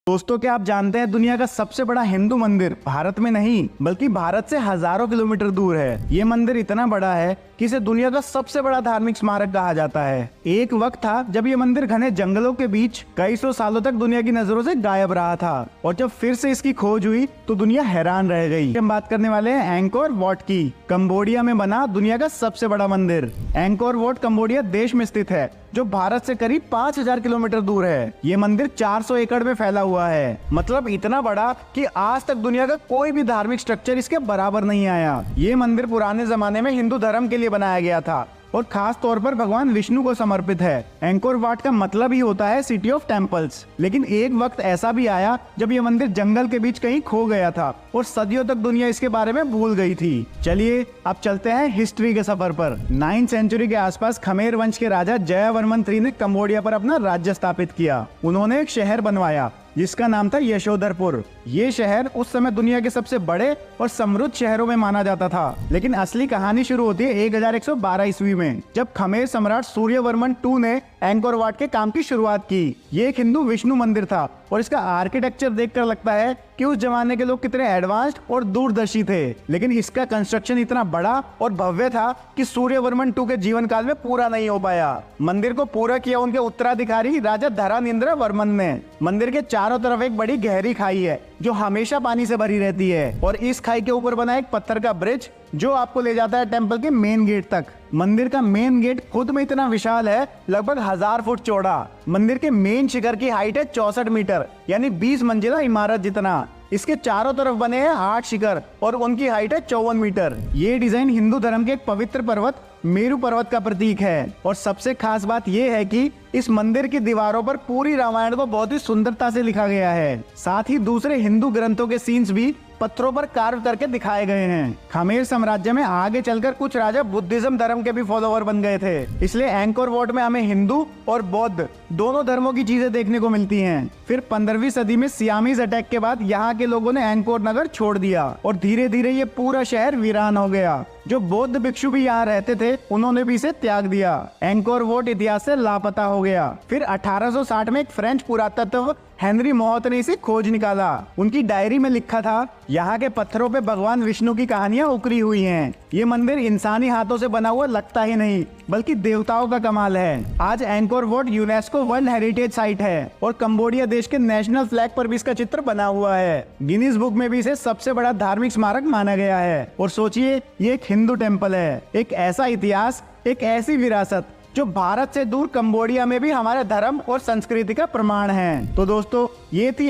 दोस्तों, क्या आप जानते हैं दुनिया का सबसे बड़ा हिंदू मंदिर भारत में नहीं बल्कि भारत से हजारों किलोमीटर दूर है। ये मंदिर इतना बड़ा है कि इसे दुनिया का सबसे बड़ा धार्मिक स्मारक कहा जाता है। एक वक्त था जब ये मंदिर घने जंगलों के बीच कई सौ सालों तक दुनिया की नजरों से गायब रहा था, और जब फिर से इसकी खोज हुई तो दुनिया हैरान रह गई। हम बात करने वाले हैं एंकोर वॉट की। कंबोडिया में बना दुनिया का सबसे बड़ा मंदिर एंकोर वॉट कंबोडिया देश में स्थित है, जो भारत से करीब 5000 किलोमीटर दूर है। ये मंदिर 400 एकड़ में फैला हुआ है, मतलब इतना बड़ा कि आज तक दुनिया का कोई भी धार्मिक स्ट्रक्चर इसके बराबर नहीं आया। ये मंदिर पुराने जमाने में हिंदू धर्म के लिए बनाया गया था और खास तौर पर भगवान विष्णु को समर्पित है। एंकोर वाट का मतलब ही होता है सिटी ऑफ टेम्पल्स। लेकिन एक वक्त ऐसा भी आया जब ये मंदिर जंगल के बीच कहीं खो गया था और सदियों तक दुनिया इसके बारे में भूल गई थी। चलिए अब चलते हैं हिस्ट्री के सफर पर। 9वीं सेंचुरी के आसपास खमेर वंश के राजा जयवर्मन III ने कंबोडिया पर अपना राज्य स्थापित किया। उन्होंने एक शहर बनवाया जिसका नाम था यशोधरपुर। ये शहर उस समय दुनिया के सबसे बड़े और समृद्ध शहरों में माना जाता था। लेकिन असली कहानी शुरू होती है 1112 ईस्वी में, जब खमेर सम्राट सूर्यवर्मन II ने एंकोर वाट के काम की शुरुआत की। ये एक हिंदू विष्णु मंदिर था और इसका आर्किटेक्चर देखकर लगता है कि उस जमाने के लोग कितने एडवांस्ड और दूरदर्शी थे। लेकिन इसका कंस्ट्रक्शन इतना बड़ा और भव्य था कि सूर्यवर्मन II के जीवन काल में पूरा नहीं हो पाया। मंदिर को पूरा किया उनके उत्तराधिकारी राजा धरानिंद्र वर्मन ने। मंदिर के चारों तरफ एक बड़ी गहरी खाई है जो हमेशा पानी से भरी रहती है, और इस खाई के ऊपर बना एक पत्थर का ब्रिज जो आपको ले जाता है टेम्पल के मेन गेट तक। मंदिर का मेन गेट खुद में इतना विशाल है, लगभग 1000 फुट चौड़ा। मंदिर के मेन शिखर की हाइट है 64 मीटर, यानी 20 मंजिला इमारत जितना। इसके चारों तरफ बने हैं 8 शिखर और उनकी हाइट है 54 मीटर। ये डिजाइन हिंदू धर्म के एक पवित्र पर्वत मेरु पर्वत का प्रतीक है। और सबसे खास बात यह है कि इस मंदिर की दीवारों पर पूरी रामायण को बहुत ही सुंदरता से लिखा गया है। साथ ही दूसरे हिंदू ग्रंथों के सीन्स भी पत्थरों पर कार्व करके दिखाए गए हैं। खमेर साम्राज्य में आगे चलकर कुछ राजा बुद्धिज्म धर्म के भी फॉलोवर बन गए थे, इसलिए एंकोर वॉट में हमें हिंदू और बौद्ध दोनों धर्मों की चीजें देखने को मिलती हैं। फिर 15वीं सदी में सियामीज अटैक के बाद यहाँ के लोगों ने एंकोर नगर छोड़ दिया और धीरे धीरे ये पूरा शहर वीरान हो गया। जो बौद्ध भिक्षु भी यहाँ रहते थे उन्होंने भी इसे त्याग दिया। एंकोर वॉट इतिहास से लापता हो गया। फिर 1860 में एक फ्रेंच पुरातत्व हेनरी मोहत ने इसे खोज निकाला। उनकी डायरी में लिखा था, यहाँ के पत्थरों पे भगवान विष्णु की कहानियां उकरी हुई हैं। ये मंदिर इंसानी हाथों से बना हुआ लगता ही नहीं बल्कि देवताओं का कमाल है। आज anchor what UNESCO world heritage site है और कंबोडिया देश के नेशनल फ्लैग पर भी इसका चित्र बना हुआ है। गिनीज बुक में भी इसे सबसे बड़ा धार्मिक स्मारक माना गया है। और सोचिए, ये एक हिंदू टेम्पल है, एक ऐसा इतिहास, एक ऐसी विरासत जो भारत से दूर कंबोडिया में भी हमारे धर्म और संस्कृति का प्रमाण है। तो दोस्तों, ये थी